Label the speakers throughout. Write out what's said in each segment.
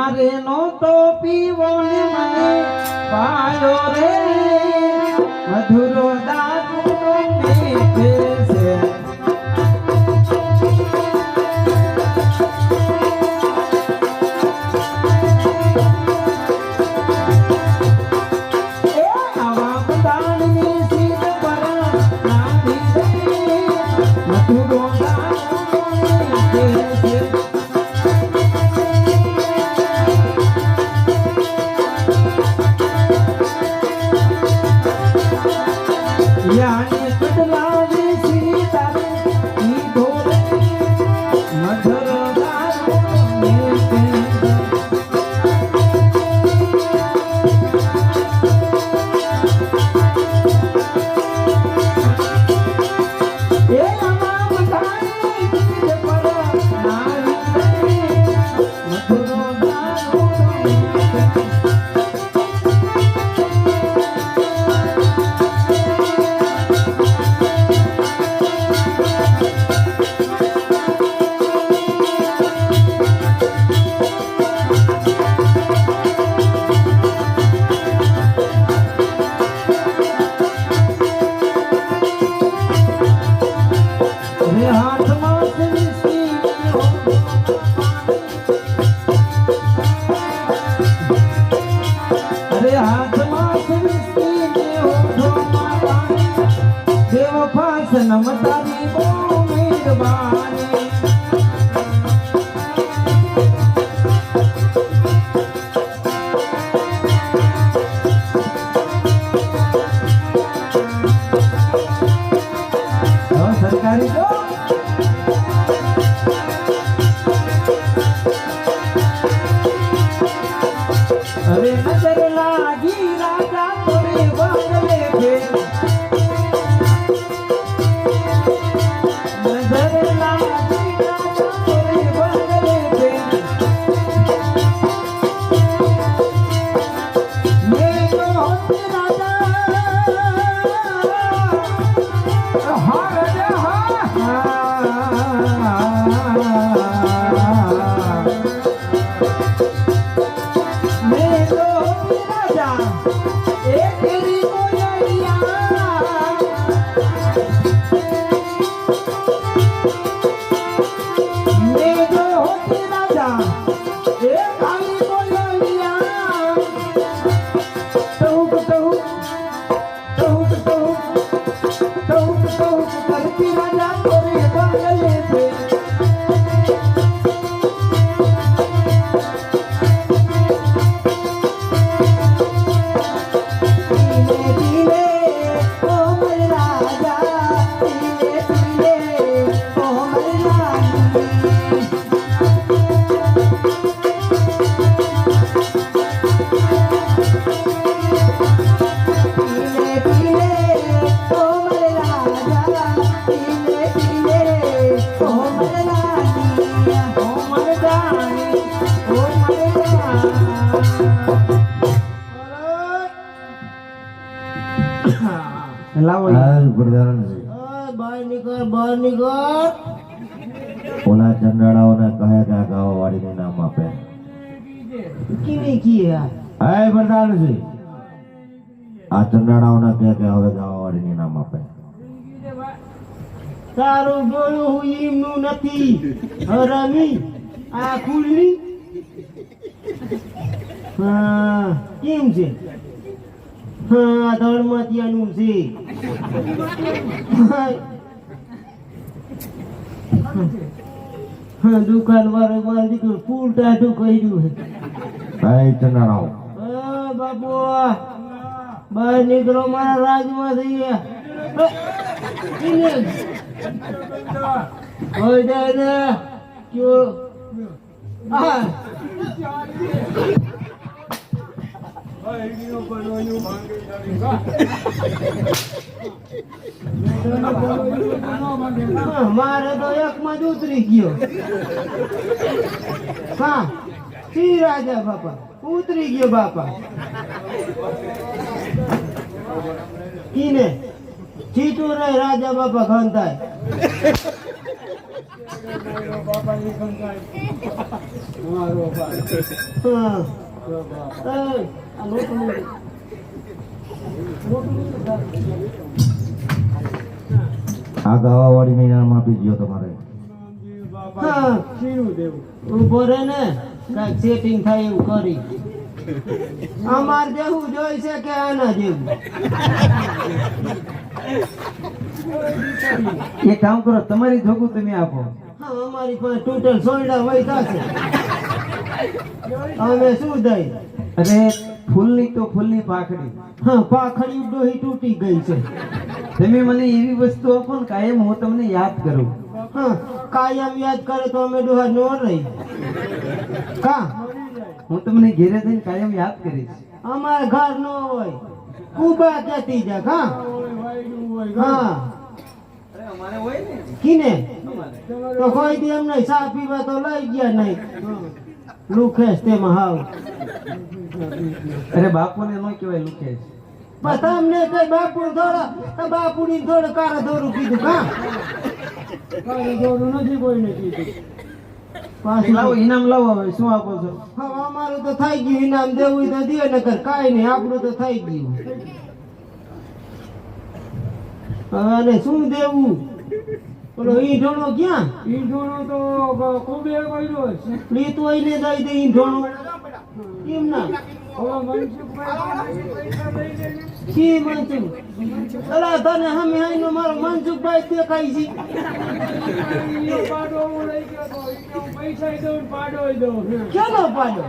Speaker 1: મારે નો તો પીવો ને મને પાયો રે મધુરો દારૂનો મીઠે છે નમતારી બહુ મહેરબાની સરકારી તો હવે નજર લાગી રાજા તોરે બંગલે છે લાવો બહાર નીકળ
Speaker 2: ઓલા ચંડાળાઓને કહે કે આ ગાવા વાળીનું નામ આપે
Speaker 1: કેવી કી
Speaker 2: હાય પ્રધાનજી આ ચંડાળાઓને કહે કે હવે ગાવા વાળીનું નામ આપે
Speaker 1: તારું બોલું હું એમનું નથી હરામી આ ખુલ્લી હા કેમ છે હા ધર્મત્યાનું છે હા દુકાન વાળો મારી દીકરું ફૂલ ટાઢું કર્યું છે
Speaker 2: હાય ચંડાળાઓ
Speaker 1: બાપુ બહાર નીકળો મારા રાજમાં થઈ ગયા હોય જાય ને ક્યો આ મારે તો એકમાં જ ઉતરી ગયો હા શ્રી રાજા બાપા ઉતરી ગયો બાપા કીને ચીટું રે રાજા બાપા ઘન થાય હા. એ, આ લોટલું.
Speaker 2: આ ગાવાવાળીને ઇનામ આપી દો તમારે.
Speaker 1: હા ઉભો રે ને કાંઈક સેટિંગ થાય એવું કરી. અમાર જેવું જોઈ છે કે આના જેવું?
Speaker 3: એક કામ કરો, તમારી જોગું તમે આપો.
Speaker 1: હા, અમારી પાસે ટોટલ સોયડા વૈધા છે. અમે શું દઈ?
Speaker 3: અરે ફૂલની તો ફૂલની પાખડી.
Speaker 1: હા, પાખડી ડોહી તૂટી ગઈ છે.
Speaker 3: તમે મને એવી વસ્તુ આપો ને કાયમ હું તમને યાદ કરું.
Speaker 1: હા, કાયમ યાદ કરે તો અમે ડોહા નો રહી. કા
Speaker 3: હું તમને ઘેરે જઈને કાયમ યાદ કરીશ.
Speaker 1: અમારે ઘર નો હોય, કુબા કેતી જા. હા હા,
Speaker 3: અમારે હોય ને
Speaker 1: કિને તો કોઈ દી એમ નહીં, ચા પીવા તો લઈ ગયા નહીં. લુખેશ તેમાં હાવ.
Speaker 3: અરે બાપુને ન કહેવાય લુખેશ.
Speaker 1: પણ તમને કઈ બાપુ થોડા બાપુની થોડું કારા દોરું કીધું. કા કારા દોરું નથી કોઈને કીધું.
Speaker 3: લાવો ઇનામ લાવો. હવે શું આપો છો?
Speaker 1: હા, અમારું તો થઈ ગયું. ઇનામ દેવું તો દે, નકર કાંઈ નહીં. આપણું તો થઈ ગયું. હવે આને શું દેવું? ઓલો ઈંધણો ક્યાં? ઈંધણો તો કોબે કર્યો છે. ઈ તો એને દઈ દે ઈંધણો. કેમ ના? કી મનસુખ? અલા તને હમે હાઈનો મારો મનસુખભાઈ દેખાય છે. કેનો પાડો?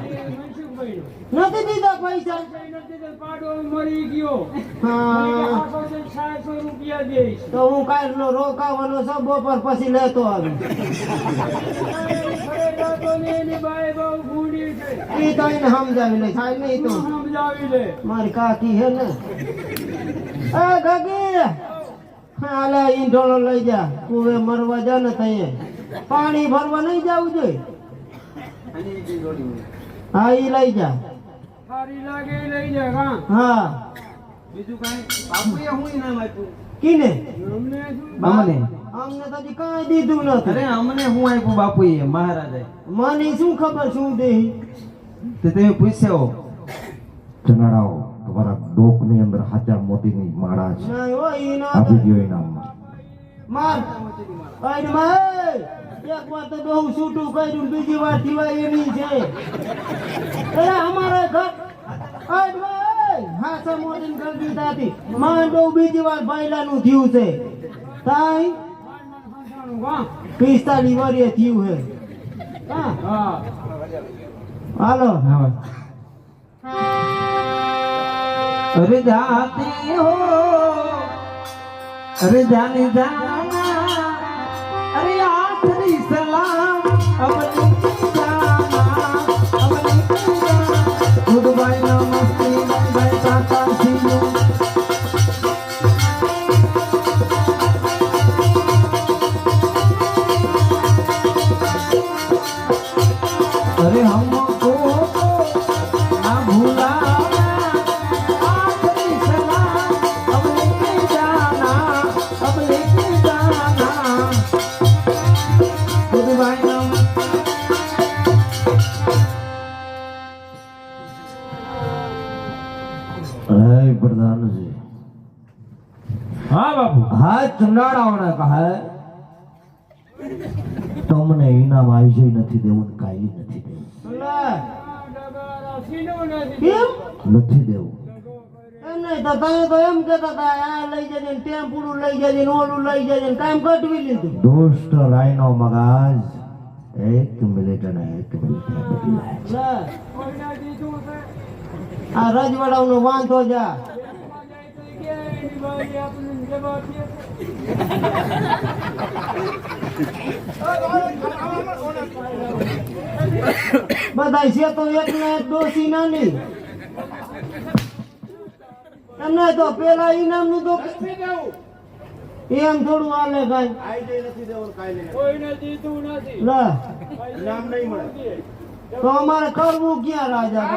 Speaker 1: નથી દીધા પૈસા? હા, તો હું કાલનો રોકાવાનો છું, બપોર પછી લેતો આવી. ઈ તો એને સમજાવી લે. થાય નહીં તો મારી કાકી હે ને. એ ગગી, હાલે ઈંધણો લઈ જા. કુવે મરવા જા ને તઈએ. પાણી ભરવા નહીં જવું જોઈએ. હા, ઈ લઈ જા. હા,
Speaker 3: બીજું કાંઈ? બાપુએ હું ઇનામ આપ્યું?
Speaker 1: કિને?
Speaker 3: અમને.
Speaker 1: અમને તો હજી કાંઈ દીધું નથી.
Speaker 3: અરે અમને હું આપ્યું બાપુએ, મહારાજે.
Speaker 1: મને શું ખબર શું દેહી?
Speaker 3: તે તમે પૂછ્યો.
Speaker 2: જણાવો તમારા ડોકની અંદર હાચા મોતીની માળા છે.
Speaker 1: નહીં હો, ઈ ના
Speaker 2: આપી દો ઇનામમાં.
Speaker 1: માર આઈને માર. એક વાર તો બહુ છૂટું કર્યું, બીજી વાર દિવાળી એની છે. અરે અમારે ઘર આઈને માર હાસા મોટીને ઘર દીધા હતી. માંડો બીજી વાર ભાઈલાનું થયું છે. તાઈ 45 વર્ષે થયું છે. હા, હાલો.
Speaker 3: अरे जाते हो अरे जाने जाना अरे आखिरी सलाम अब नहीं जाना अब नहीं जाना गुड बाय नमस्ते बाय टाटा सी यू अरे हमको ना भूला
Speaker 2: प्रधानजी।
Speaker 3: हाँ बाबू।
Speaker 2: हाँ ચંડાળાઓને કહે તમને ઇનામ આવી જાય નથી દેવું ને કાંઈ નથી દેવું.
Speaker 1: કેમ
Speaker 2: નથી દેવું.
Speaker 1: એમ નહીં તો તમે તો એમ કહેતા હતા આ લઈ જજે ને ટેમ્પુડું લઈ જજે ને ઓલું લઈ જજે ને કામ કટવી લીધું.
Speaker 2: દુષ્ટ રાયનો મગાજ 1 મિનિટ અને 1 મિનિટ બદલાય.
Speaker 1: આ રજવાડાનો વાંધો જા. બધાય છે તો એક ને એક ડોસી નાની. એમને તો પેલા ઇનામ નું તો એમ થોડું હાલે કઈ. લે તો અમારે કરવું ક્યાં રાજા?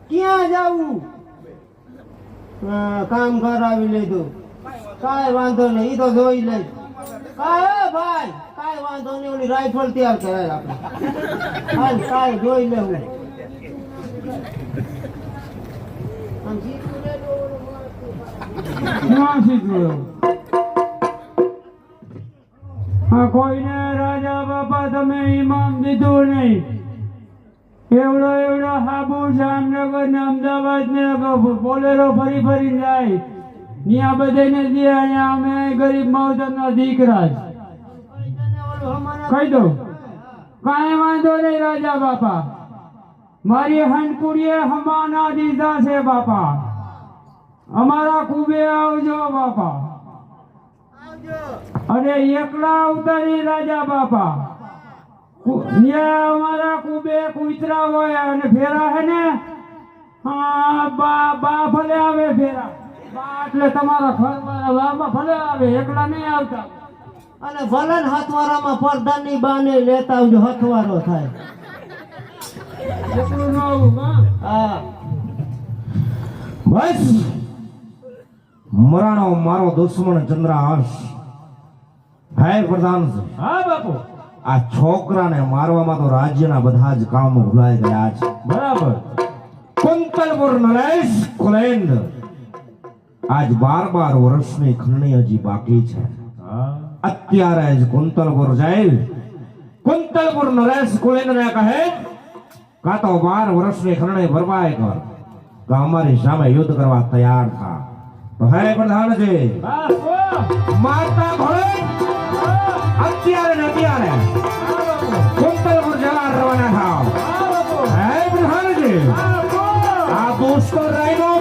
Speaker 1: ક્યાં જવું? કામ કરાવી લીધું. કાંઈ વાંધો નહીં, ઈ તો જોઈ લઈ. ભાઈ કાંઈ વાંધો નહીં, ઓલી રાઇફલ તૈયાર કરાય આપણે. હાલ કાંઈ જોઈ લેવું. આમ સીધું લે તો ઓલો
Speaker 3: ક્યાં શીખ્યું? હા, કોઈને રાજા બાપા તમે ઇમામ દીધું નહીં. એવડો હાબુ જામનગર ને અમદાવાદ ને બોલેરો ફરી ફરી જાય. ત્યાં બધાને દે, અહીંયા અમે ગરીબ માવતરના દીકરા જ. કહી દઉં, કાંઈ વાંધો નહીં રાજા બાપા. મારી હનકુડીએ હમાના દીધા છે બાપા. અમારા કુબે આવજો બાપા. અને એકલા ઉતારી રાજા બાપા. અમારા કુબે કુતરા હોય અને ફેરા હે ને, હા બા ભલે આવે ફેરા. બા એટલે તમારા ઘરવાળા બાબા ભલે આવે, એકલા નહીં આવતા.
Speaker 1: અને ભલે ને હથવારામાં પડદાની બાને લેતા આવજો, હથવારો થાય.
Speaker 3: એકલું ન આવું.
Speaker 1: હા
Speaker 2: બસ મરાણો મારો દુશ્મન ચંદ્રહાસ. હે પ્રધાન,
Speaker 3: હા બાપુ.
Speaker 2: આ છોકરાને મારવામાં તો રાજ્યના બધા જ કામ ભૂલાઈ ગયા છે.
Speaker 3: બરાબર.
Speaker 2: કુંતલપુર નરેશ કુલેન્દ આજ 12 વર્ષની ખંડણી હજી બાકી છે. અત્યારે જ કુંતલપુર જાય. કુંતલપુર નરેશ કુલેન્દને કહે કાં તો 12 વર્ષની ખંડણી ભરપાઈ કર, તો અમારી સામે યુદ્ધ કરવા તૈયાર થા. તો હે પ્રધાનજી, મારતા ભળે અત્યારે ને અત્યારે કુંતલપુર જવા રવાના થાવ. હે પ્રધાનજી, આ દુષ્ટ રાયનો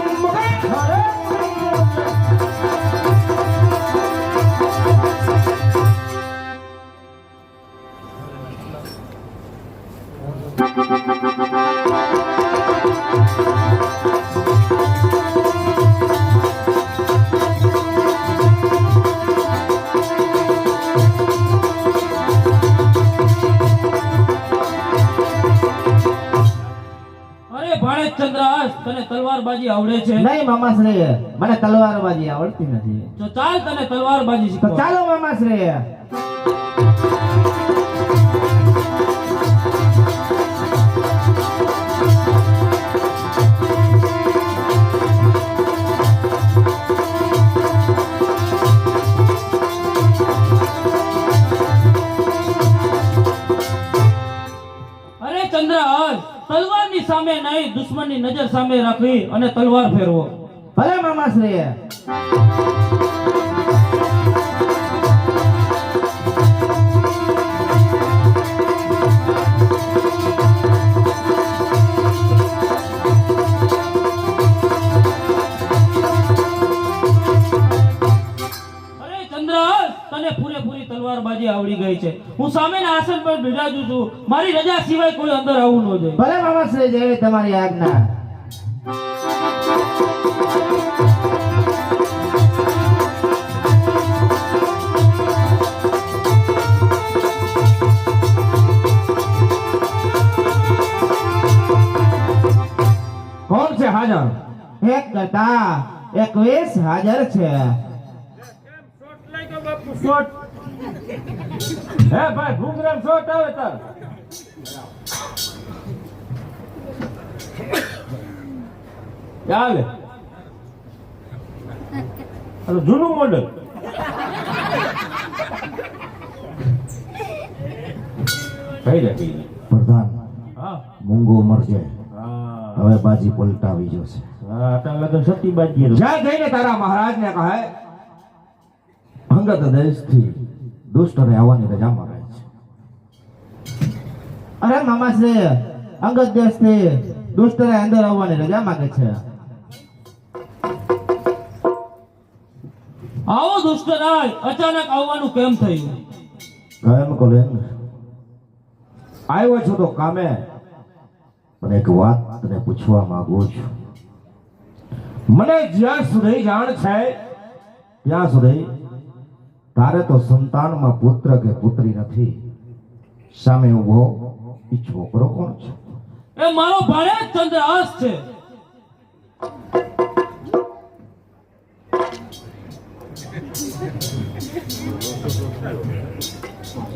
Speaker 3: ચંદ્રહાસ, તને તલવારબાજી આવડે છે?
Speaker 1: નહીં મામાશ્રી, મને તલવારબાજી આવડતી નથી.
Speaker 3: તો ચાલ તને તલવારબાજી
Speaker 1: તો
Speaker 3: શીખવાડું.
Speaker 1: ચાલો મામાશ્રી.
Speaker 3: અરે ચંદ્રહાસ, તલવારની સામે નહીં, દુશ્મનની નજર સામે રાખવી અને તલવાર ફેરવો.
Speaker 1: ભલે મામાશ્રી.
Speaker 3: અરે ચંદ્રહાસ, તને પૂરેપૂરી તલવારબાજી આવડી ગઈ છે. હું સામેના આસન પર બિરાજું છું. મારી રજા સિવાય કોઈ અંદર આવવું ન જોઈએ.
Speaker 1: ભલે મામાશ્રી, જેવી તમારી આજ્ઞા.
Speaker 2: કોણ છે હાજર?
Speaker 1: એક કરતા 21 હાજર છે.
Speaker 3: હે ભાઈ, ઘૂંઘરામ શોટ આવે તાર. ચાલે જૂનું મોડલ. કઈ રે
Speaker 2: પ્રધાન,
Speaker 3: હા
Speaker 2: મૂંગો મરજે.
Speaker 3: હા
Speaker 2: હવે બાજી પલટાવી જશે.
Speaker 3: આટલા લગન સતી બાજી.
Speaker 2: જા જઈને તારા મહારાજને કહે અંગત દેશથી દુષ્ટને આવવાની રજા માંગે છે.
Speaker 1: અરે મામાશ્રી, અંગત દેશથી દુષ્ટને અંદર આવવાની રજા માંગે છે.
Speaker 3: આવો દુષ્ટરાય, અચાનક આવવાનું કેમ થયું?
Speaker 2: કેમ કોલેન આવ્યો છો તો કામે, પણ એક વાત તને પૂછવા માંગુ છું. મને જ્યાં સુધી જાણ છે ત્યાં સુધી તારે તો સંતાનમાં પુત્ર કે પુત્રી નથી. સામે ઉભો એ છોકરો કોણ છે?
Speaker 3: એ મારો ભાણેજ ચંદ્રહાસ છે.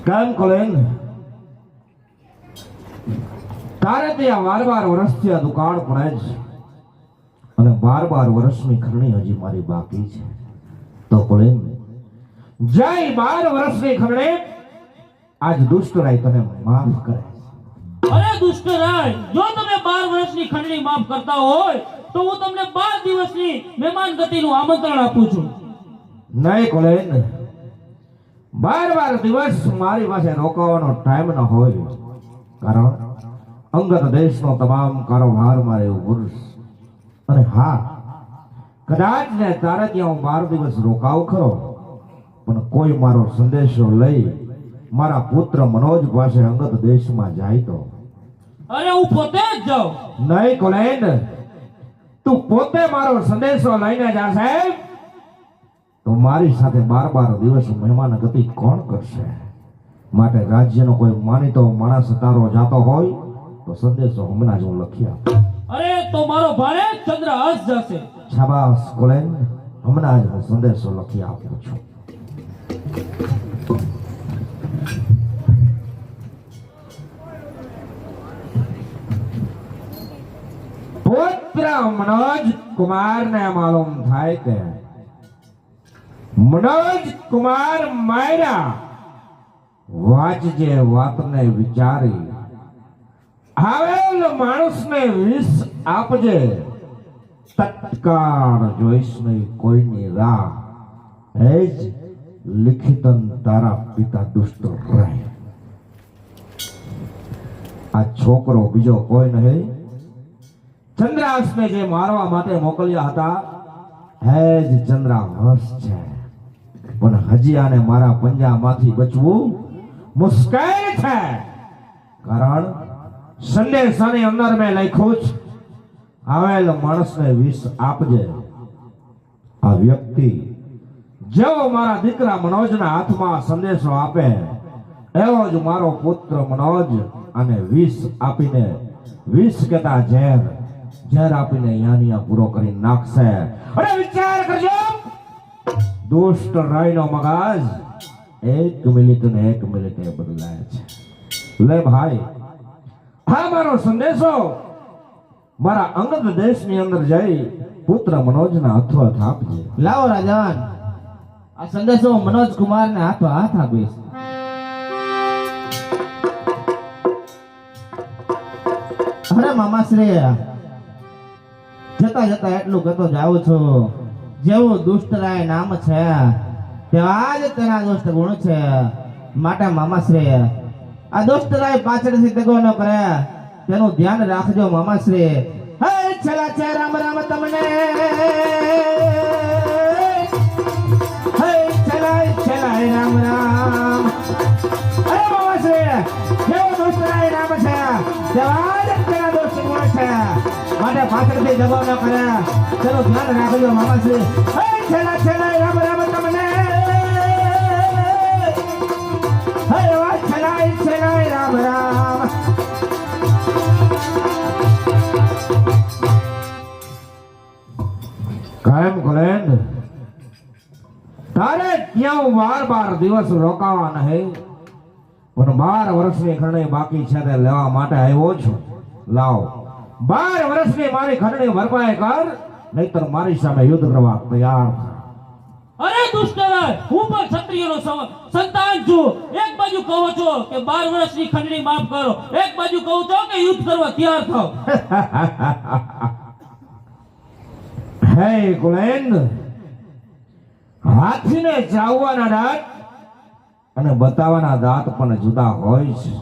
Speaker 2: કેમ કોલેન તારે ત્યાં વાર વર્ષથી આ દુકાળ પડે છે અને 12 વર્ષની ખરણી હજી મારી બાકી છે તો કોલેન જય 12 વર્ષની ખરણી આજ દુષ્ટ રાય તને માફ કરે.
Speaker 4: અરે દુષ્ટ રાય, જો તમે 12 વર્ષની ખંડણી માફ કરતા હોય તો હું તમને 12 દિવસની મહેમાન ગતિનું આમંત્રણ આપું છું.
Speaker 2: નહીં કોલેન 12 દિવસ મારી પાસે રોકાવાનો ટાઈમ ન હોય, કારણ અંગત દેશનો તમામ કારોબાર મારે ઉર્સ અને હા કદાચ ને તારે ત્યાં હું 12 દિવસ રોકાવ ખરો, પણ કોઈ મારો સંદેશો લઈ મારા પુત્ર મનોજ પાસે અંગત દેશમાં જાય તો.
Speaker 4: અરે હું પોતે જ જાઉં.
Speaker 2: નહીં કોલેન, તું પોતે મારો સંદેશો લઈને જાશે તો મારી સાથે 12 દિવસ મહેમાન ગતિ કોણ કરશે? માટે રાજ્યનો કોઈ માનીતો માણસ તારો જાતો હોય તો સંદેશો હમણાં જ હું લખી આપું.
Speaker 4: અરે તો મારો ભાણે ચંદ્રહાસ જશે.
Speaker 2: શાબાશ કોલેન, હમણાં જ હું સંદેશો લખી આપું છું. પુત્ર મનોજ કુમારને માલુમ થાય કે મનોજ કુમાર માયરા વાંચજે વાતને વિચારી, આવેલ માણસને વિષ આપજે, તત્કાળ જોઈશ નહીં કોઈની રાહ, હે જ લિખિતન તારા પિતા દુષ્ટ રહે. આ છોકરો બીજો કોઈ નહીં, ચંદ્રાસને જે મારવા માટે મોકલ્યા હતા હે જ ચંદ્રાહસ છે, પણ હજી આને મારા પંજામાંથી બચવું મુશ્કેલ છે, કારણ સંદેશાની અંદર મેં લખ્યું છે આવેલ માણસને વિષ આપજે. આ વ્યક્તિ જેવો મારા દીકરા મનોજના હાથમાં સંદેશો આપે એવો જ મારો પુત્ર મનોજ અને વિષ આપીને વિષ કેતા ઝેર આપીને યાનિયા પૂરો કરી નાખશે. અરે વિચાર કરજો, દુષ્ટ રાયનો મગજ 1 મિનિટે બદલાય છે. લે ભાઈ, હા મારો સંદેશો મારા અંગત દેશની અંદર જઈ પુત્ર મનોજના હાથોહાથ આપજે.
Speaker 1: લાવો રાજન, આ સંદેશો મનોજ કુમારને હાથો હાથ આપીશ. અરે મામાશ્રી, જતા જતા એટલું કહેતો જાઉં છું, જેવું દુષ્ટરાય નામ છે તેવા જ તેના દુષ્ટ ગુણ છે. માટે મામાશ્રી આ દુષ્ટરાય પાછળથી દગો ન કરે તેનું ધ્યાન રાખજો મામાશ્રી. હે છેલા છે રામ રામ તમને, હે છેલા રામ રામ. અરે મામાશ્રી, જેવું દુષ્ટરાય નામ છે તેવા જ તેના દુષ્ટ ગુણ છે. માટે પાછળથી દગો ન કરે તેનું ધ્યાન રાખજો મામાશ્રી. હે છેલા રામ રામ તમને, હે વા છેલા રામ રામ.
Speaker 2: કાયમ કોલેન, તારે ત્યાં 12 દિવસ રોકાવા નહીં, પણ 12 વર્ષની ખરણી બાકી છે તે લેવા માટે આવ્યો છું. લાવ 12 વર્ષની મારી ખરણી ભરપાઈ કર, નહીતર મારી સામે યુદ્ધ કરવા તૈયાર થા.
Speaker 4: અરે દુષ્ટ રાય, હું પણ ક્ષત્રિયનો સંતાન છું. એક બાજુ કહો છો કે 12 વર્ષની ખંડણી માફ કરો, એક બાજુ કહું છો કે યુદ્ધ કરવા તૈયાર થાઓ.
Speaker 2: હે કોલેન, હાથીને ચાવવાના દાંત અને બતાવવાના દાંત પણ જુદા હોય છે.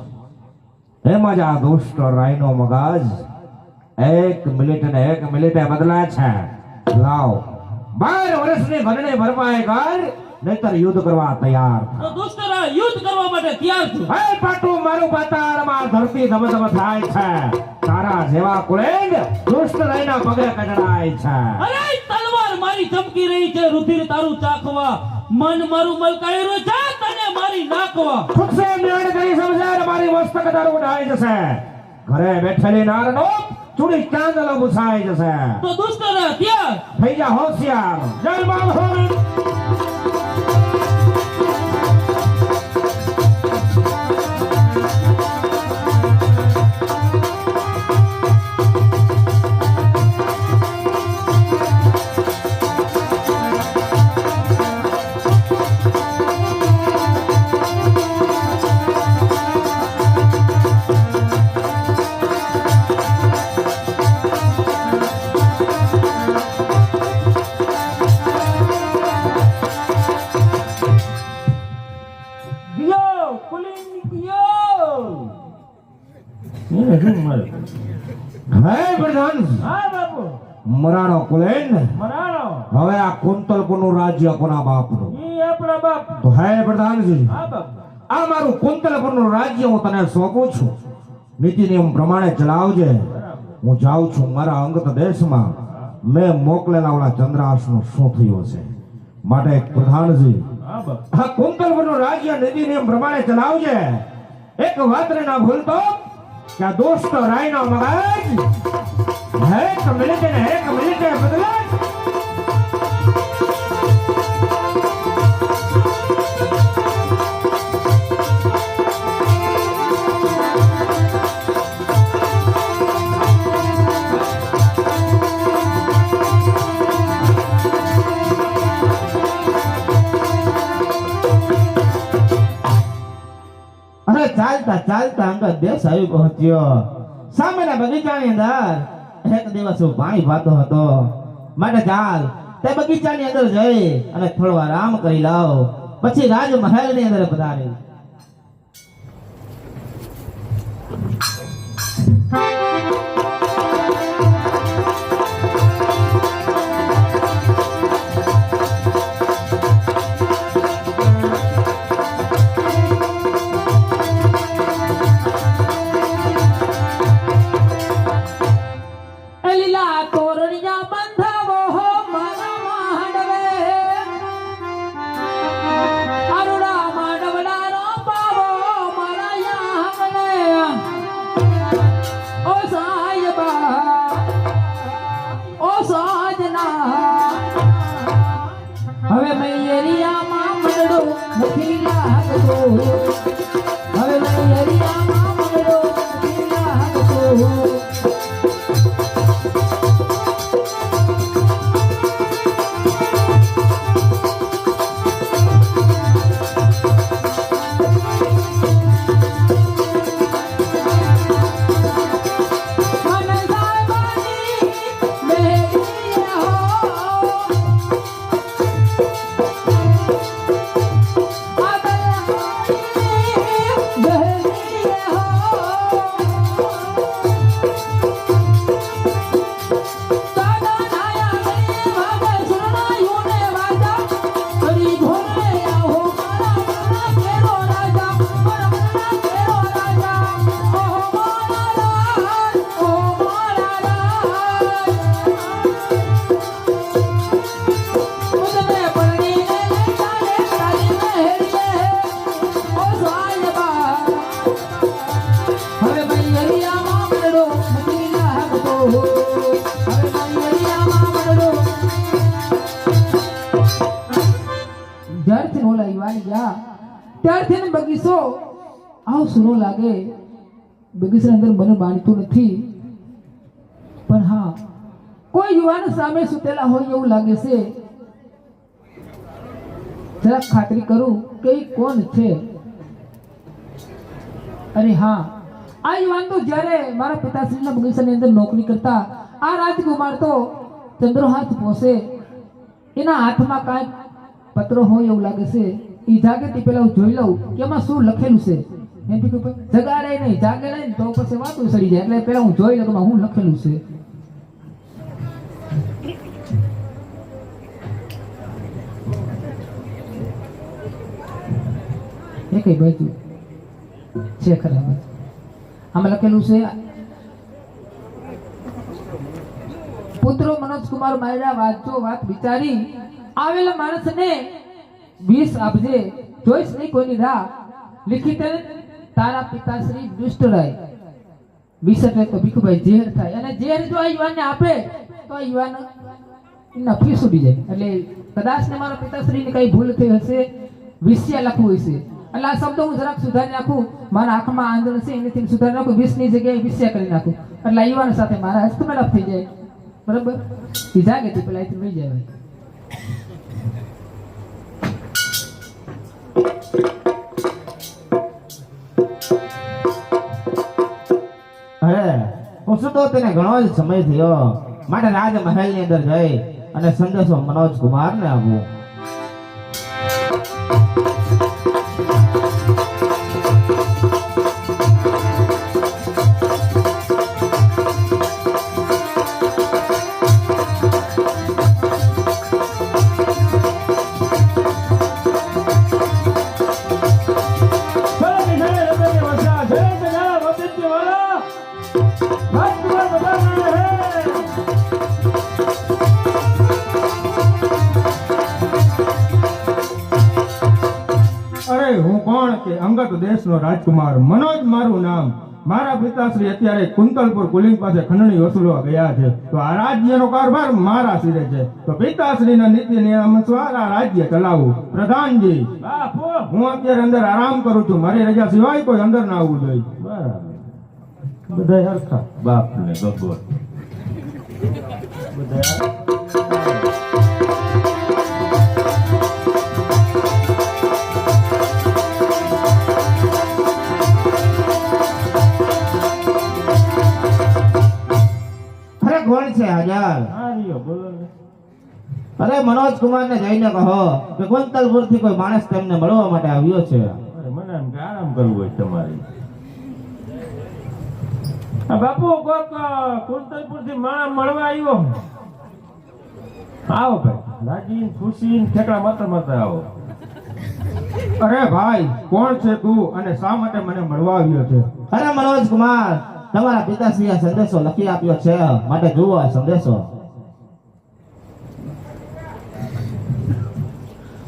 Speaker 2: એમાં જ આ દુષ્ટ રાયનો મગજ 1 મિનિટે બદલાય છે. લાવ 12 વર્ષની ખરણી ભરપાઈ કર, નહીતર યુદ્ધ કરવા તૈયાર થા.
Speaker 4: તો દુષ્ટ રાય, યુદ્ધ કરવા માટે તૈયાર છું.
Speaker 2: હે પાટું, મારું પાતાળમાં ધરતી ધબધબ થાય છે. તારા જેવા કોલેન દુષ્ટ રાયના પગે કચડાય છે.
Speaker 4: અરે તલવાર મારી ચમકી રહી છે, રુધિર તારું ચાખવા, મન મારું મલકાઈ રહ્યું છે તને મારી નાખવા.
Speaker 2: ખુદસે મેળ કરી સમજાર મારી મસ્તક તારું ઉડાઈ જશે. ઘરે બેઠેલી નારનો ચૂડી ચાંદલો બુસાઈ જશે.
Speaker 4: તો દુષ્ટ રાય તૈયાર
Speaker 2: થઈ જા હોશિયાર. જય બાબા. મરાણો કુલેન
Speaker 3: મરાણો
Speaker 2: હવે આ કુંતલપુરનું રાજ્ય કોના બાપનું?
Speaker 3: ઈ આપણા બાપ.
Speaker 2: તો હે પ્રધાનજી,
Speaker 3: હા બાપ.
Speaker 2: આ મારું કુંતલપુરનું રાજ્ય હું તને સોંપું છું. નીતિ નિયમ પ્રમાણે ચલાવજે. હું જાઉં છું મારા અંગત દેશમાં. મેં મોકલેલા ઓલા ચંદ્રાસનું શું થયું છે માટે પ્રધાનજી
Speaker 3: હા બાપ.
Speaker 2: આ કુંતલપુરનું રાજ્ય નીતિ નિયમ પ્રમાણે ચલાવજે. એક વાતને ના ભૂલતો કે આ દોસ્ત રાયનો મગજ એક મિનિટે બદલે.
Speaker 1: અરે ચાલતા ચાલતા અંગત દેશ આવી પહોંચ્યો. સામેના બગીચાની અંદર એક દિવસ હું પાણી પાતો હતો. માટે ચાલ તે બગીચાની અંદર જઈ અને થોડો આરામ કરી લાવ, પછી રાજમહેલની અંદર પધારી.
Speaker 3: લીલા તોરણિયા બંધાવો હો મારા માંડવે, અરુડા માંડવડાનો પાવો મારા યામને. ઓ સાયબા ઓ સાજના, હવે મૈયરિયામાં મંડળો નથી લાગતો, હવે મૈયરિયામાં મંડળો નથી લાગતો. જ્યારથી ઓલા યુવાની ગયા ત્યારથી એને બગીચો આવ સુનો લાગે. બગીચાની અંદર મને બાંધતું નથી, પણ હા કોઈ યુવાન સામે સુતેલા હોય એવું લાગે છે. જરા ખાતરી કરું કે ઈ કોણ છે. અરે હા, આ યુવાન તો જ્યારે મારા પિતાશ્રીના બગીચાની અંદર નોકરી કરતા આ રાજકુમાર તો ચંદ્રહાસ પોસે, એના હાથમાં કાંઈક પત્રો હોય એવું લાગે છે. એ જાગે તે પેલા હું જોઈ લઉં કે એમાં શું લખેલું છે. એમ કે જગાડે નહીં જાગે નહીં તો પછી વાતું સડી જાય, એટલે પેલા હું જોઈ લઉં કે હું લખેલું છે. એક બાજુ છે ખરા, આમાં લખેલું છે પુત્રો મનોજ કુમાર માયરા વાંચો વાત વિચારી આવેલા માણસને 20 આપજે, જોઈશ નહીં કોઈની રાહ. લિખિત તારા પિતાશ્રી દુષ્ટરાય. 20 એટલે તો ભીખુભાઈ ઝેર થાય, અને ઝેર જો આ યુવાનને આપે તો આ યુવાન એના ફીસ ઉડી જાય. એટલે કદાચ ને મારા પિતાશ્રીને કઈ ભૂલ થઈ હશે, વિષય લખવું હશે. એટલે આ શબ્દ હું જરાક સુધારી નાખું, મારા આંખમાં આંધણ છે એનાથી સુધારી નાખું, 20 ની જગ્યાએ વિષય કરી નાખું, એટલે આ યુવાન સાથે મારા હસ્તમેળાપ થઈ જાય. બરાબર, એ જાગે તે પેલા અહીંથી લઈ જાય.
Speaker 1: અરે હું શું તો તેને ઘણો જ સમય થયો, માટે રાજમહેલની અંદર જઈ અને સંદેશો મનોજ કુમારને આપવું.
Speaker 5: અંગત દેશનો રાજકુમાર મનોજ મારું નામ. મારા પિતાશ્રી અત્યારે કુંતલપુર કુલિંગ પાસે ખંડણી વસૂલવા ગયા છે, તો આ રાજ્યનો કારભાર મારા સિરે છે. તો પિતાશ્રીના નીતિ નિયમ અનુસાર આ રાજ્ય ચલાવું. પ્રધાનજી,
Speaker 2: બાપુ
Speaker 5: હું અત્યારે અંદર આરામ કરું છું. મારી રજા સિવાય કોઈ અંદર ના આવવું જોઈએ.
Speaker 2: બરાબર બધા હરખા બાપ ને ગગોર બધા
Speaker 1: અરે કોણ છે હાજર?
Speaker 2: હારીઓ બોલો ને.
Speaker 1: અરે મનોજ કુમાર ને જઈને કહો કે કુંતલપુર થી કોઈ માણસ તેમને મળવા માટે આવ્યો છે.
Speaker 2: અરે મને એમ કે આરામ કરવું હોય તમારે. આ બાપુ કોક કુંતલપુર થી માણસ મળવા આવ્યો. આવો ભાઈ, રાજી ખુશી ઠેકડા મારતા મારતા આવો.
Speaker 5: અરે ભાઈ, કોણ છે તું અને શા માટે મને મળવા આવ્યો છે?
Speaker 1: અરે મનોજ કુમાર, તમારા પિતાશ્રીએ સંદેશો લખી આપ્યો છે, માટે જુઓ આ સંદેશો.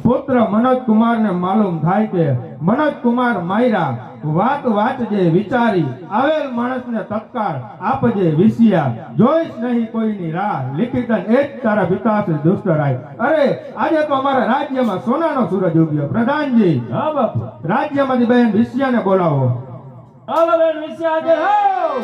Speaker 5: પુત્ર મનોજ કુમાર ને માલુમ થાય કે મનોજ કુમાર માયરા વાત વાંચજે વિચારી, આવેલ માણસને તત્કાળ આપજે વિસિયા, જોઈશ નહીં કોઈની રાહ, લિખિતન એ જ તારા પિતાશ્રી દુષ્ટરાય. અરે આજે તો અમારા રાજ્યમાં સોનાનો સૂરજ ઉગ્યો. પ્રધાનજી,
Speaker 2: હા બાપુ,
Speaker 5: રાજ્યમાંથી બહેન વિસિયાને બોલાવો.
Speaker 2: હાલો બેન વિશે આજે હાવ.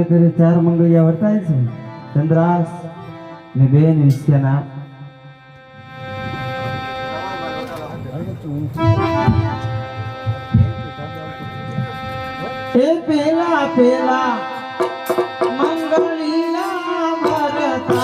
Speaker 3: અત્યારે 4 મંગળિયા વર્તાય છે, ચંદ્રાસ ને બેન વિશ્યાના. એ પેલા પેલા મંગળિયા વર્તા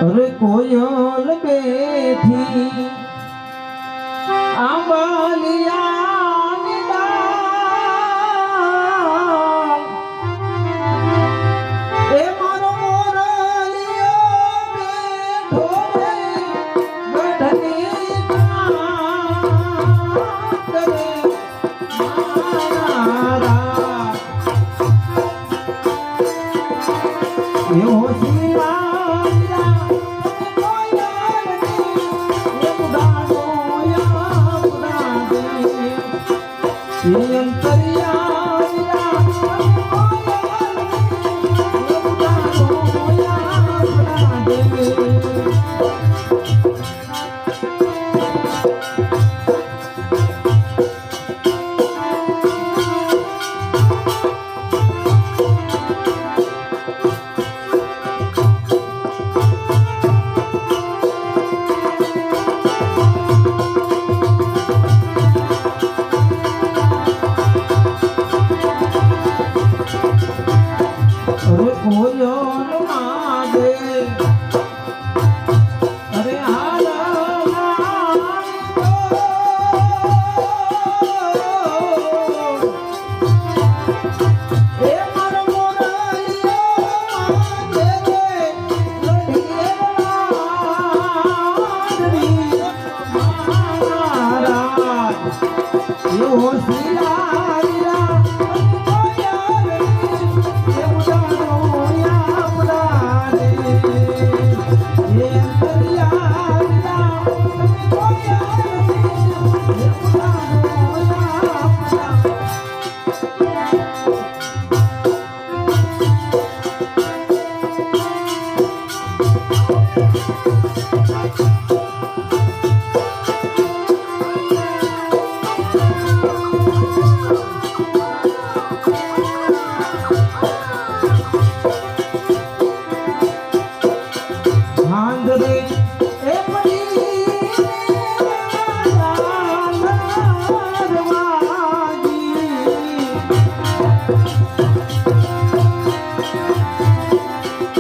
Speaker 3: અરે કોયલ બેઠી આંબલિયાની ડાળ, એ મારો મોરલિયો બેઠો રે ગઢની કાંત રે મારા એવો શિવા Yeah.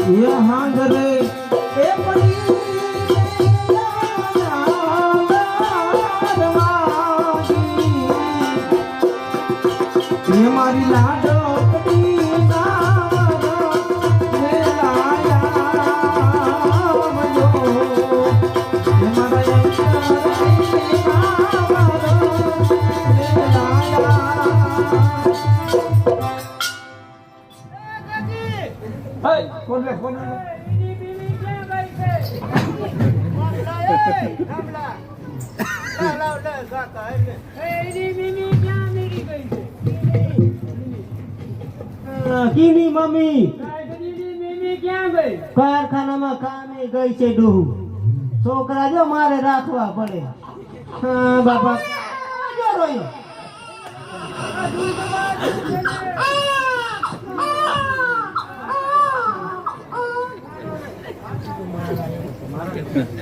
Speaker 3: ये हांगरे ए पड़ी ये मारी लाडो पड़ी
Speaker 1: કીની મમ્મી કારખાનામાં કામે ગઈ છે ડોહુ છોકરા જો મારે રાખવા પડે હા બાપા જો રોયો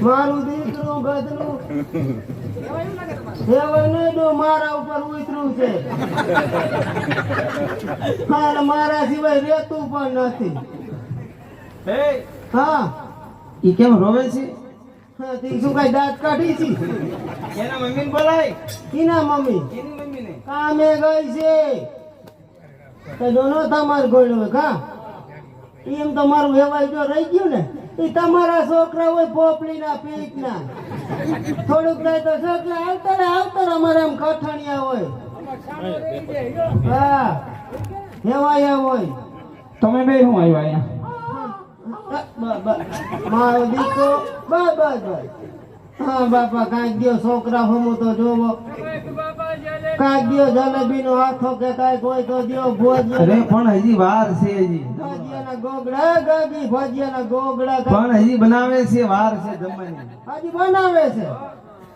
Speaker 1: મારું દીકરું ગધરું હેવને ડો મારા ઉપર ઉતર્યું છે હા મારા સિવાય રહેતું પણ નથી હા
Speaker 3: ઈ કેમ રોવે છે
Speaker 1: હા તી શું કઈ દાંત કાઢી છે
Speaker 3: એના મમ્મીને બોલાય
Speaker 1: કીના મમ્મી
Speaker 3: એની મમ્મીને
Speaker 1: કામે ગઈ છે તો દોનો તમાર ગોળ્યો કા એમ તો મારું વેવાય જો રહી ગયું ને એ તમારા છોકરા હોય પોપલીના પીકના થોડુંક રહે તો છોકરા આવતા અમારે આમ કઠણિયા હોય હા વેવાયા હોય
Speaker 3: તમે બે હું આવ્યા અહીંયા
Speaker 1: મારો દીકરો બસ હા બાપા કાંઈક દ્યો છોકરા હમું તો જોવો કાંઈક દ્યો જલેબી નો હાથો કે કાંઈક હોય તો દ્યો ભોજન
Speaker 3: અરે પણ હજી વાર છે હજી
Speaker 1: ભજીયાના ગોગડા ગાગી ભજીયાના ગોગડા
Speaker 3: પણ હજી બનાવે છે વાર છે જમવાની
Speaker 1: હજી બનાવે છે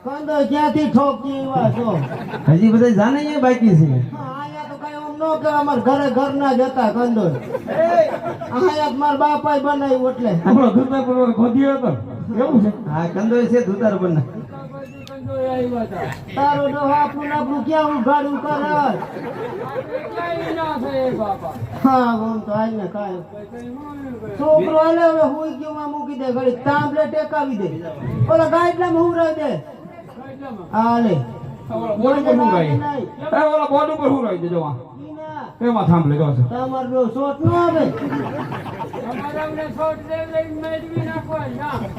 Speaker 1: કંદો ક્યાંથી ઠોકી એવા છો
Speaker 3: હજી બધા જાણે એ બાકી છે
Speaker 1: હા, અહીંયા તો કઈ આમ ન કે અમાર ઘરના જ હતા કંદો અહીંયા મારા બાપાએ બનાવ્યું એટલે
Speaker 5: આપણો દૂધના પરવાર ખોદ્યો હતો એવું છે
Speaker 3: હા કંદોય છે ધુતાર બના
Speaker 1: તારું તો આપણું ક્યાં ઉઘાડું કરે હા હું તો આજ ને કાંઈ છોકરો હાલે હવે હુઈ ગયો માં મૂકી દે ઘડી તાંબલે ટેકાવી દે ઓલા ગાઈડલામાં હુરાવી દે હાલે
Speaker 5: બોર્ડ ઉપર હું રહી એ ઓલા બોર્ડ ઉપર હું રહી દેજો એમાં થાંભલે જો છે
Speaker 1: તમારો શોટ ન આવે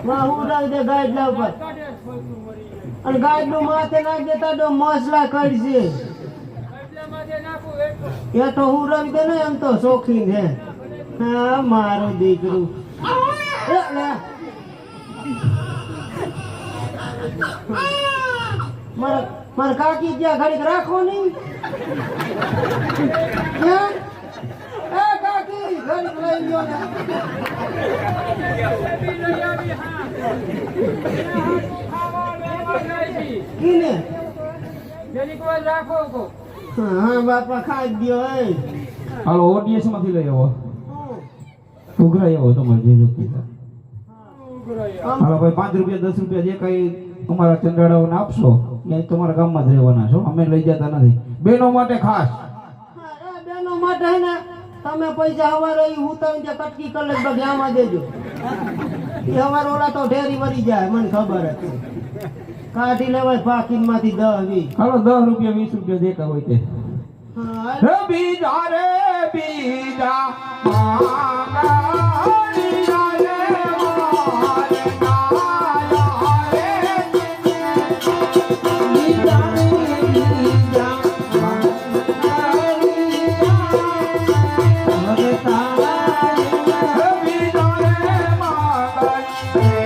Speaker 1: માં હુરાવી દે ગાઈડલા ઉપર અને ગાઈડનું માથે નાખ દેતા તો મસલા કરશે એ તો હુરાવી દે ને એમ તો શોખીન છે હા મારું દીકરું એ લે. મારા કાકી ત્યાં ઘડીક રાખો નહીં ક્યાં? એ કાકી ઘડીક લઈ ગયો ને કીને હા બાપા ખાઈ ગયો એ
Speaker 5: હાલો ઓડીએસ માંથી લઈ આવો ઉઘરાઈ આવો તમારે જે જોતી હાલો ભાઈ 5 રૂપિયા 10 રૂપિયા જે કઈ અમારા ચંડાળાઓને આપશો એ તમારા ગામમાં જ રહેવાના છો અમે લઈ જતા નથી બેનો માટે ખાસ
Speaker 1: બેનો માટે હે ને તમે પૈસા હવારે હું તો કટકી કરી લઈ બધી આમાં દેજો એ હવારે ઓલા તો ઢેરી વરી જાય મને ખબર હતી કાઢી લેવાય પાકીટ માંથી 10 20
Speaker 5: હાલો 10 રૂપિયા 20 રૂપિયા જે કઈ હોય તે
Speaker 1: હા
Speaker 5: હે બીજા રે બીજા માંગા બીજા રે મારે ગાયા રે બીજા રે બીજા
Speaker 3: હવે તારા
Speaker 5: હે બીજા રે માંગા રે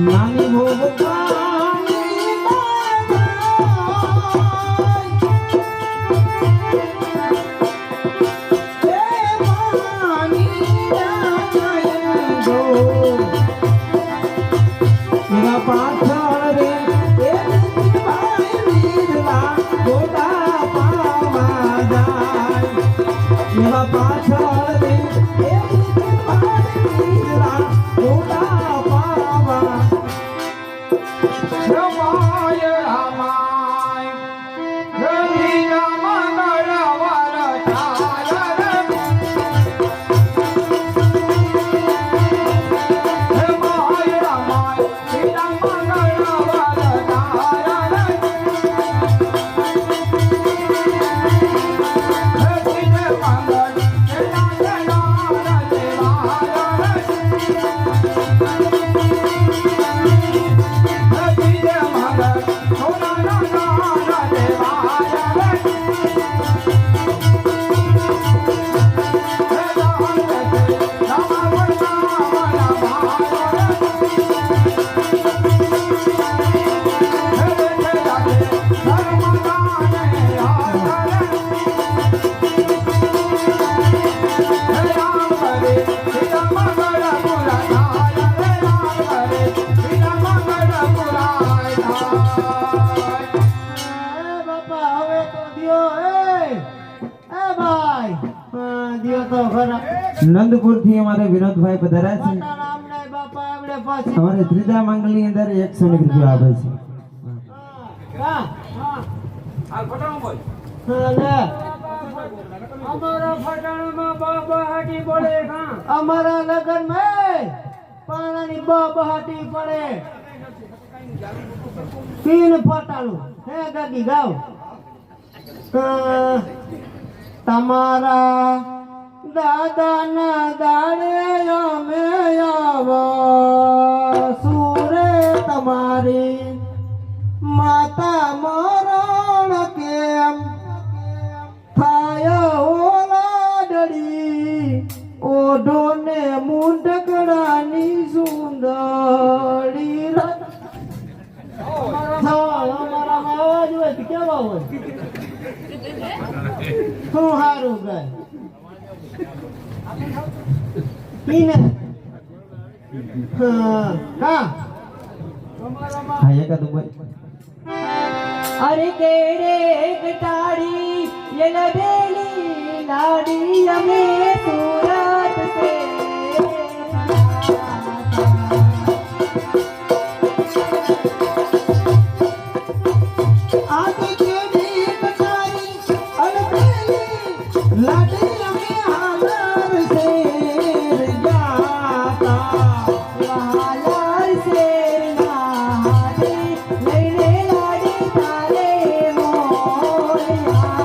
Speaker 3: નાની ભોગા પાછળ રે ગોટા પાવા જાય એવા પાછળ રે ગોટા પાવા
Speaker 5: રમાય રામાય રવિના મંગળવાર થાય રમાય રામાય રવિના મંગળવાર થાય રવિને મંગળ એના જના
Speaker 1: એ બાપા હવે તો દિયો એ ભાઈ હા દિયો તો ખરા
Speaker 3: નંદપુર થી અમારે વિનોદભાઈ પધાર્યા છે
Speaker 1: બાટા રામને બાપા આવડે પાછી
Speaker 3: અમારે ત્રીજા માંગલી અંદર 100 રૂપિયા આપે છે
Speaker 1: હા
Speaker 4: હાલ ફટાણું બોલ.
Speaker 1: હા લે
Speaker 4: અમારા ફટાણામાં બાબા હાટી બોલે કાં
Speaker 1: અમારા લગન માં પાણાની બહાટી પડે પીન ફટાણું હે ગાડી ગાવ તમારા દાદાના દાડે અમે આવા સુરે તમારી માતા મરણ કેમ થાય ઓલાડડી ઓઢોને મુંડકડાની સુંદરી અમારામાં અવાજ હોય તો કેવા હોય શું હારું ગાય પીને હા કા
Speaker 3: હા એકાદ બોલ
Speaker 6: અરે કેડે કટાડી યલબેલી લાડી અમે સુરત સે
Speaker 3: આતી કેડી કટારી અલબેલી લાડી અમે હાલર સે જાતા
Speaker 6: વહાલાર સે નાહે લઈને લાડી તારે મોરિયા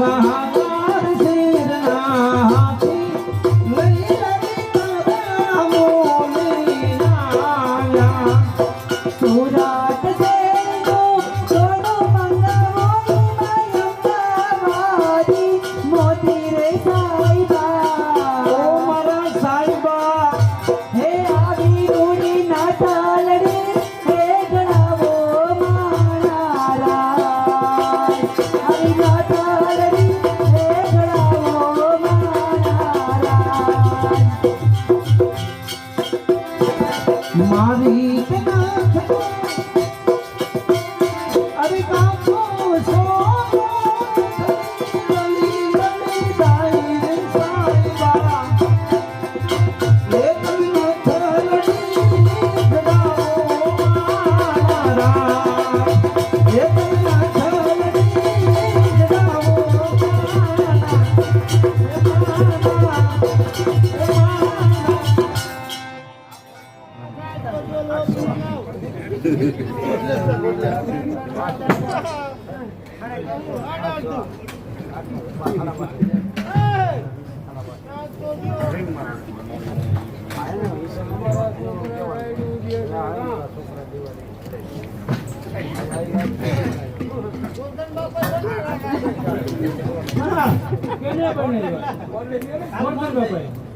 Speaker 3: વહાલાર શેરના હાથી લઈ લડી તારા મોલિયા
Speaker 6: સુરત સે નો સોનો મંગવો અમદાવાદી મોતી રે સાઈબા
Speaker 3: ઓ મારા સાહેબા
Speaker 6: હે આવી રૂડી ના ચાલડી હે ગણાવો મારા આવી ના ચાલડી હે ગણાવો મારા
Speaker 3: મારી કે નાથ અરે કાપો સો ગલી ગલી દાઈ સાઈબા એ તમને થલડી ગડાવો મારા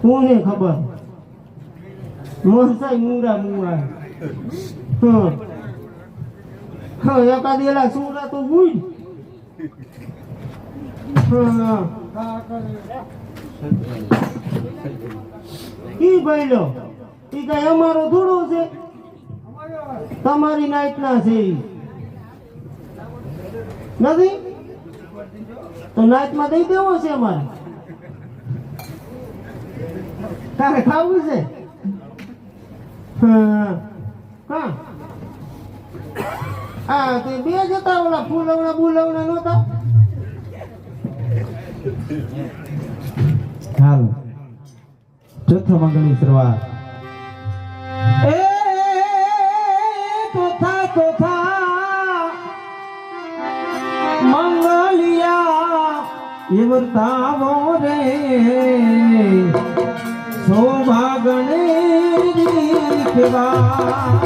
Speaker 1: કોને ખબર મોસાઈ મુંગા મુંગા એકાદ એલા સુરા તો બુજ ઈ ભાઈલો ઈ કઈ અમારો થોડો છે તમારી નાઈટ ના છે ઈ. નથી તો નાઈટ માં દઈ દેવો છે અમારે તારે ખાવું છે હા હા તે બે જતા ઓલા ફૂલવણા બુલવણા નહોતા
Speaker 3: હાલો ચોથા મંગળની શરૂઆત એ તોથા મંગલિયા એ વર્તાવો રે સૌભાગને કહેવાય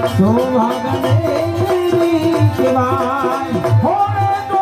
Speaker 3: સૌભાગને કહેવાય હોણે તો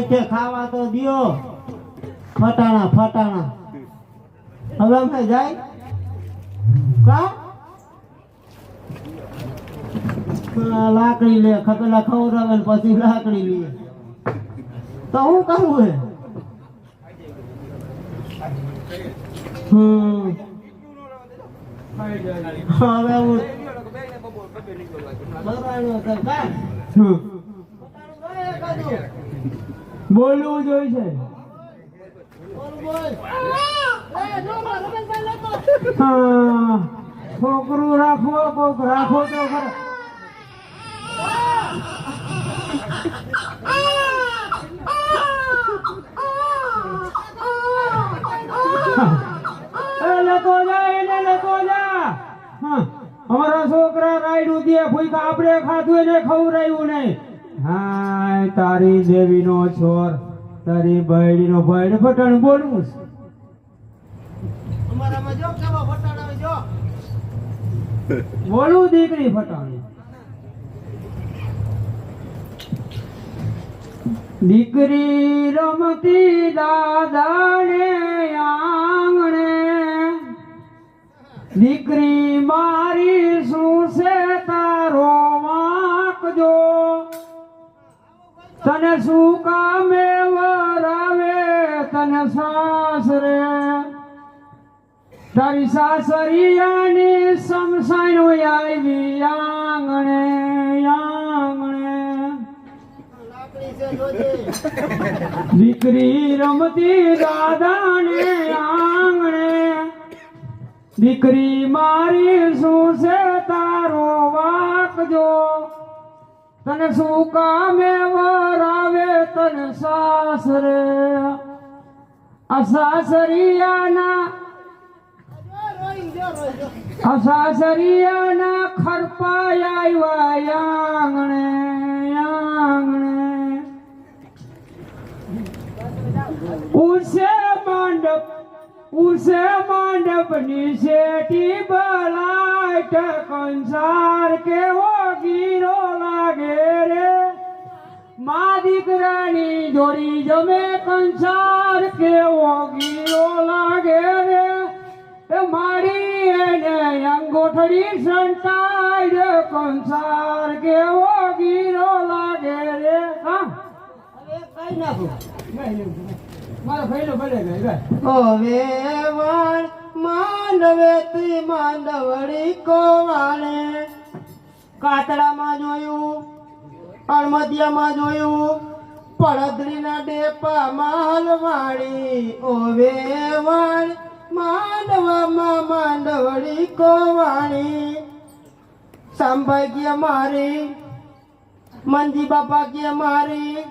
Speaker 1: કે ખાવા તો દિયો ફટાણા ફટાણા હવે અમે જાય કા લાકડી લે ખપેલા ખવડાવે ને પછી લાકડી લે તો હું કરવું હે હવે હું બરાબર છે કા
Speaker 3: બોલવું જોઈએ હા છોકરું રાખવો કોક રાખો તો ખરા લેતો જા એને લેતો જા અમારા છોકરા રાયડું દે ભૂકા આપણે ખાધું એને ખવડાવ્યું નહીં હા તારી દેવીનો છોર તારી બૈડીનો બૈડ ફટાણ બોલવું છે
Speaker 1: અમારામાં જો કેવા ફટાડા જો
Speaker 3: બોલું દીકરી ફટાણી દીકરી રમતી દાદાને આંગણે દીકરી મારી શું છે તારો વાંકજો તને શું કામે વરાવે તને સાસરે તારી સાસરિયાની સમસાણ આવી આંગણે આંગણે દીકરી રમતી દાદાને આંગણે દીકરી મારી શું છે તારો વાંકજો તને શું કામે વરાવે તને સાસરે આ સાસરિયાના ખરપાય આવ્યા આંગણે ઉસે માંડપની શેટી બલાટ કંસાર કેવો ગીરો લાગે રે મા દીકરાની જોડી જમે કંસાર કેવો ગીરો લાગે રે એ મારી એને અંગોઠડી સંતાય કંસાર કેવો ગીરો લાગે રે હા
Speaker 1: હવે કઈ નાખું
Speaker 3: મારા ભાઈનો ભલે ગઈ
Speaker 1: હવે વણ માંડવે તી માંડવડી કોવાણે કાતડામાં જોયું અણમદિયામાં જોયું પડદરીના ડેપામાં હલવાડી ઓવે વણ માંડવામાં માંડવડી કોવાણી સાંભાઈ ગયા મારી મંજી બાપા ગયા મારી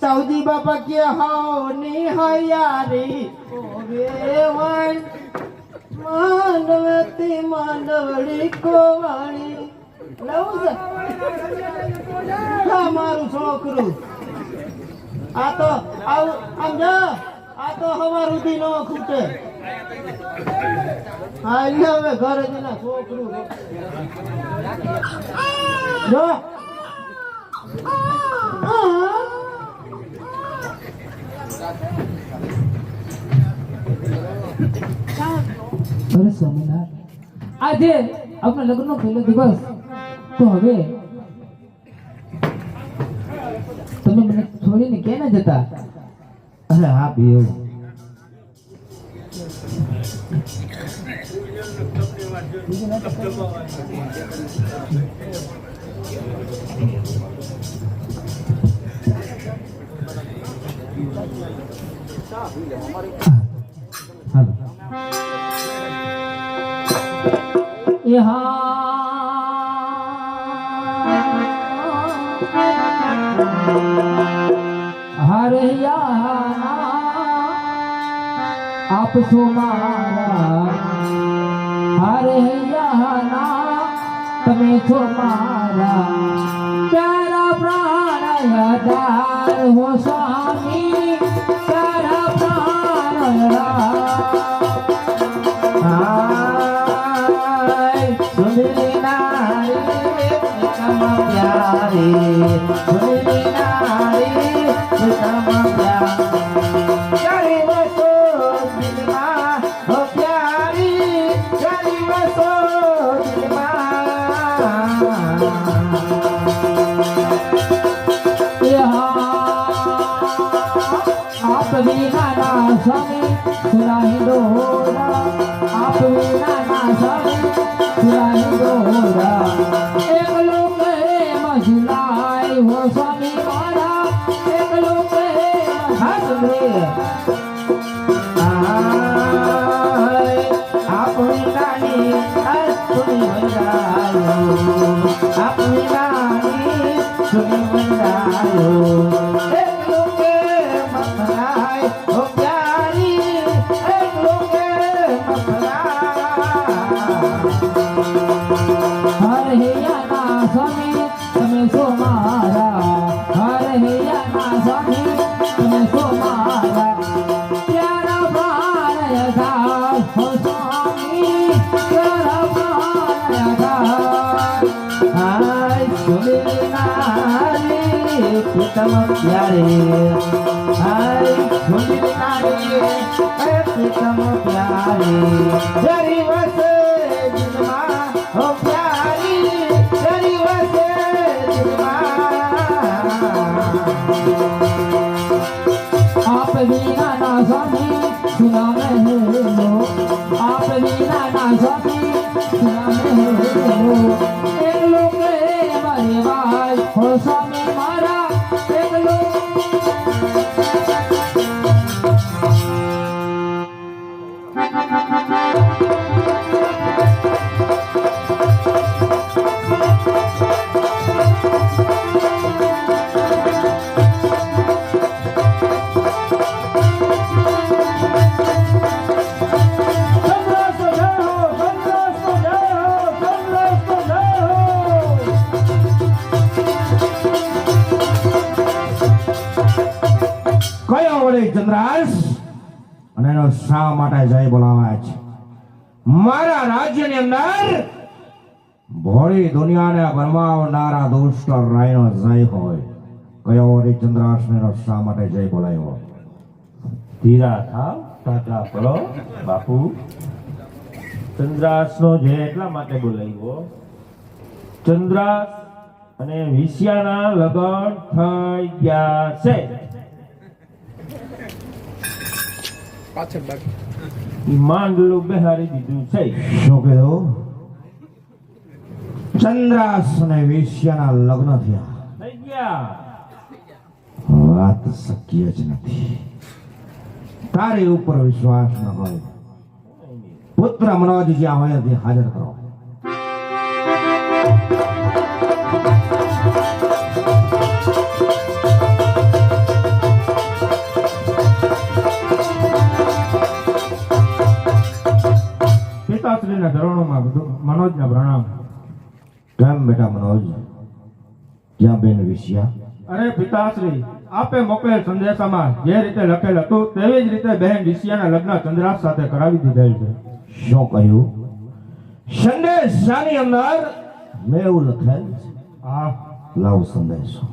Speaker 1: સૌદી બાપા કે હાની હયારી ઓવે વણ માંડવતી માંડવડી કોવાણી લઉં છે હા મારું છોકરું આ તો આમ જા આ તો હવાર સુધી નો ખૂટે હા એટલે હવે ઘરે જઈને છોકરું જો
Speaker 3: અરે સ્વામિનારાયણ આજે આપણા લગ્નનો પહેલો દિવસ તો હવે તમે મને છોડીને ક્યાં ના જતા
Speaker 2: અરે હા બેવ
Speaker 3: आप सो मारा हरे યહાના તમે છો મારા પ્યારા પ્રાણ યાદાર હો સ્વામી પ્યારા પ્રાણ સુંદરી નારી તમ પ્યારી સુંદરી નારી તમ પ્યારી आप विना ना स्वामी सुनाही दोरा आप विना ना स्वामी सुनाही दोरा एक लोक मजुलाई हो स्वामी मारा एक लोक हंस आप विना नी सुनी बंदायो आप विना नी सुनी बंदायो तम प्यारे हाय सुंदरी नारी तम प्यारे तेरी वसे जिनमा हो प्यारी तेरी वसे जिनमा आप बिना ना स्वामी सुना में लो आप बिना ना स्वामी सुना में लो एक लोग हमारे भाई हो स्वामी मारा
Speaker 2: ઓલી ચંદ્રાસ અને એનો શા માટે જય બોલાવે છે? મારા રાજ્યની અંદર ભોળી દુનિયાને ભરમાવનારા દુષ્ટ રાયનો જય હોય. કયો ઓલી ચંદ્રાસને એનો શા માટે જય બોલાયો?
Speaker 7: ધીરા થાવ, ટાટા પડો બાપુ. ચંદ્રાસનો જય એટલા માટે બોલાવ્યો, ચંદ્રાસ અને વિષ્યાના લગ્ન થઈ ગયા છે. ઈ માંડલું બેહારી દીધું છે.
Speaker 2: શું કીધું? ચંદ્રાસ અને વેશ્યાના લગ્ન થયા?
Speaker 7: થઈ ગયા.
Speaker 2: વાત શક્ય જ નથી. તારી ઉપર વિશ્વાસ ન હોય, પુત્ર મનોજ જ્યાં હોય તે હાજર કરો.
Speaker 5: પિતાશ્રીના ચરણોમાં મનોજને પ્રણામ.
Speaker 2: કેમ બેટા મનોજ, ક્યાં બેન વિષ્યા?
Speaker 5: અરે પિતાશ્રી, આપે મોકલેલ સંદેશામાં જે રીતે લખેલ હતું તેવી જ રીતે બહેન વિષ્યાના લગ્ન ચંદ્રાસ સાથે કરાવી દીધેલ છે.
Speaker 2: શું કહ્યું? સંદેશાની અંદર મેં એવું લખેલ છે?
Speaker 5: હા,
Speaker 2: લાવ સંદેશો.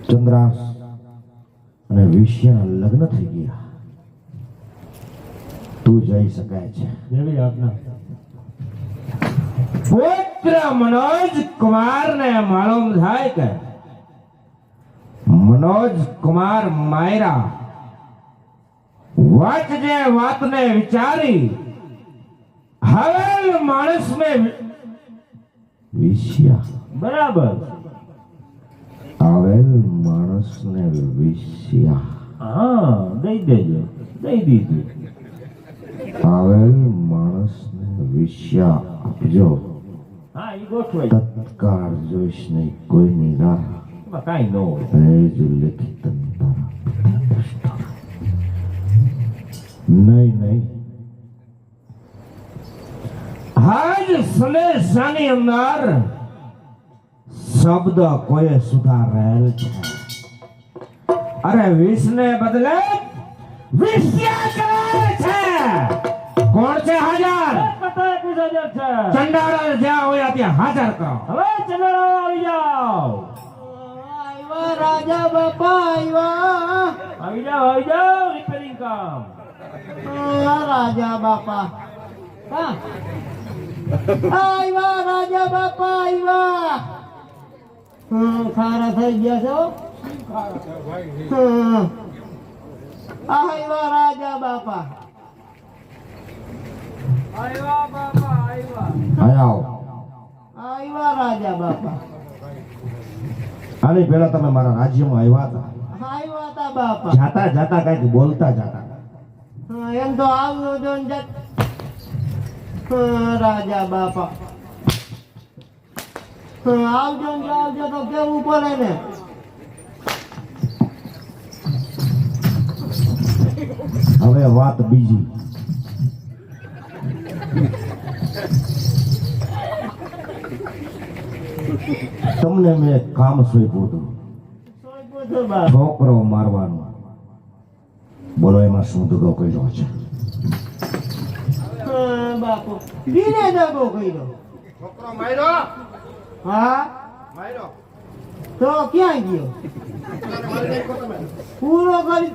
Speaker 2: ચંદ્રાસ અને વિષ્યાના લગ્ન થઈ ગયા. તું જઈ શકાય છે.
Speaker 5: જેવી આજ્ઞા.
Speaker 2: પુત્ર મનોજ કુમાર ને માલુમ થાય કે મનોજ કુમાર માયરા વાંચજે વાતને વિચારી હવેલ માણસને વિષ્યા.
Speaker 7: બરાબર.
Speaker 2: આવેલ માણસને વિષ્યા.
Speaker 7: હા, દઈ દેજો, દઈ દીધું.
Speaker 2: આવેલ માણસને વિષ્યા આપજો.
Speaker 7: હા, ઈ ગોઠવાય.
Speaker 2: તત્કાળ જોઈશ નહીં કોઈની રાહ.
Speaker 7: એમાં કાંઈ ન હોય.
Speaker 2: સહેજ લેખિત તારા નહીં નહીં. આજ સંદેશાની અંદર શબ્દ કોઈ સુધારેલ છે. અરે વિષને બદલે વિષ્યા કરે છે. કોણ છે હાજર?
Speaker 7: 21,000 છે.
Speaker 2: ચંડાળ જ્યાં હોય ત્યાં હાજર કરો.
Speaker 7: હવે ચંદ્રાસ આવી જાઓ.
Speaker 1: આવ્યા રાજા બાપા આવ્યા.
Speaker 7: આવી જાઓ, રિપેરિંગ કામ.
Speaker 1: રાજા બાપા હા આવ્યા. રાજા બાપા આવ્યા. ખારા થઈ ગયા છો. આવ્યા રાજા બાપા.
Speaker 2: આવો.
Speaker 1: આવ્યા રાજા બાપા.
Speaker 2: આની પહેલા તમે મારા રાજ્યમાં આવ્યા હતા.
Speaker 1: આવ્યા તા બાપા.
Speaker 2: જાતા જાતા કઈક બોલતા જાતા.
Speaker 1: એમ તો આવજો જો ને જાત. રાજા બાપા આવજો ને આવજો તો કેવું પડે ને.
Speaker 2: હવે વાત બીજી. તમને મેં કામ સોંપ્યું હતું, છોકરો મારવાનો. બોલો એમાં શું દગો કર્યો છે?
Speaker 1: બાપુ પીને દગો કર્યો.
Speaker 2: છોકરો માર્યો.
Speaker 1: હા
Speaker 2: માર્યો
Speaker 1: તો ક્યાં ગયો? પૂરો કરી.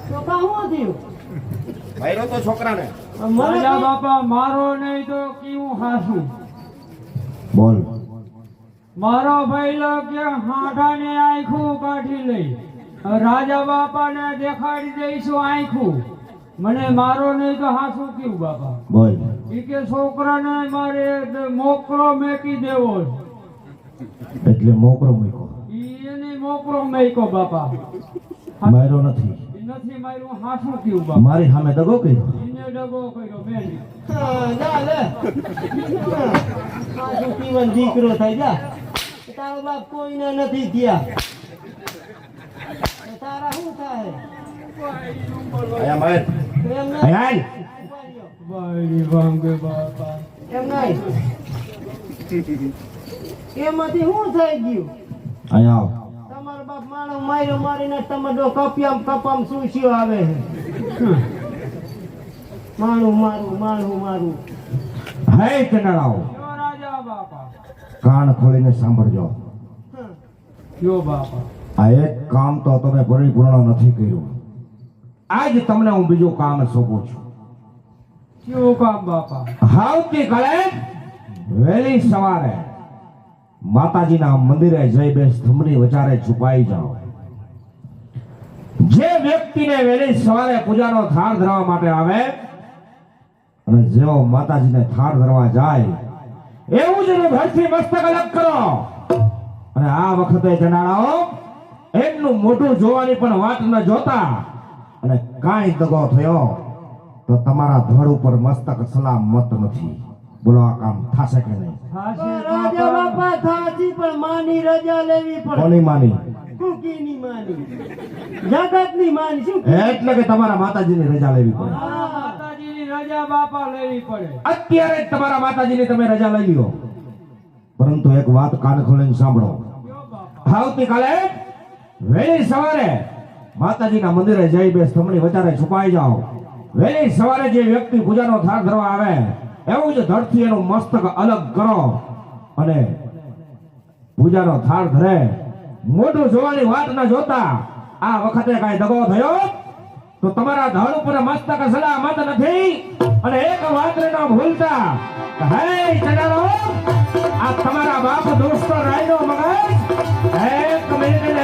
Speaker 1: તો કાં થયું?
Speaker 2: માર્યો તો છોકરાને.
Speaker 3: રાજા બાપા મારો નહીં તો કેવું હાસું.
Speaker 2: બોલ.
Speaker 3: મારો ભાઈલો કે હાંઠાને આંખું કાઢી લઈ રાજા બાપાને દેખાડી દઈશું આંખું. મને મારો નહીં તો હાસું કેવું બાપા?
Speaker 2: બોલ.
Speaker 3: ઈ કે છોકરાને મારે મોકરો મેકી દેવો છે.
Speaker 2: એટલે મોકરો મૂક્યો.
Speaker 3: ઈ એને મોકરો મેક્યો બાપા.
Speaker 2: માર્યો નથી.
Speaker 3: ઈ નથી માર્યું હાસું કેવું બાપા?
Speaker 2: મારી સામે દગો કર્યો.
Speaker 3: એને ડગો કર્યો મેં.
Speaker 1: જા લે. મારું જીવન દીકરો થઈ જા. તારો બાપ કોઈને નથી થયા. તારા શું થાય?
Speaker 2: આયા માર.
Speaker 1: એમ
Speaker 2: આયા.
Speaker 3: બાઈ ભાંગે બાપા.
Speaker 1: નહીં. એમાંથી શું થઈ ગયું?
Speaker 2: અહીંયા આવ.
Speaker 1: તમારો બાપ માણસ માર્યો મારીને ટમેટો કપામ સુસ્યો આવે છે. માણું મારું.
Speaker 2: હે ચંડાળાઓ,
Speaker 3: કયો રાજા બાપા
Speaker 2: કાન ખોલીને સાંભળજો.
Speaker 3: કયો બાપા
Speaker 2: આ એક કામ તો તમે પરિપૂર્ણ નથી કર્યું. આજ તમને હું બીજું કામ સોંપું છું.
Speaker 3: કયો કામ બાપા
Speaker 2: આવતીકાલે વહેલી સવારે માતાજીના મંદિરે જઈ બે સ્તંભની વચારે છુપાઈ જાઓ. જે વ્યક્તિને વહેલી સવારે પૂજાનો થાળ ધરવા માટે આવે અને જેવો માતાજીને થાળ ધરવા જાય એવું જ એનું ઘરથી મસ્તક અલગ કરો. અને આ વખતે જનારાઓ એમનું મોઢું જોવાની પણ વાટ ન જોતા અને કાંઈ દગો થયો તો તમારા ધડ ઉપર મસ્તક સલામત નથી. બોલો આ કામ થશે કે નહીં?
Speaker 1: રાજા બાપા થાતી પણ માની રજા લેવી પડે.
Speaker 2: કોની માની?
Speaker 1: કુકીની માની, જગતની માની. શું
Speaker 2: એટલે કે તમારા માતાજીની રજા લેવી પડે.
Speaker 3: માતાજીની રજા બાપા લેવી પડે.
Speaker 2: અત્યારે જ તમારા માતાજીની તમે રજા લઈ લ્યો. પરંતુ એક વાત કાન ખોલીને સાંભળો.
Speaker 3: કયો બાપા
Speaker 2: આવતીકાલે વહેલી સવારે માતાજીના મંદિરે જઈ બે સ્તંભની વચારે છુપાઈ જાઓ. વહેલી સવારે જે વ્યક્તિ પૂજાનો થાળ ધરવા આવે એવું જ ધડથી એનું મસ્તક અલગ કરો અને પૂજાનો થાળ ધરે મોઢું જોવાની વાત ન જોતા આ વખતે કાંઈ દગો થયો તો તમારા ધડ ઉપર મસ્તક સલામત નથી. અને એક વાત ન ભૂલતા કે હે ચડાલો, આ તમારા બાપ દોસ્તો રાયનો મગજ એક મિનિટ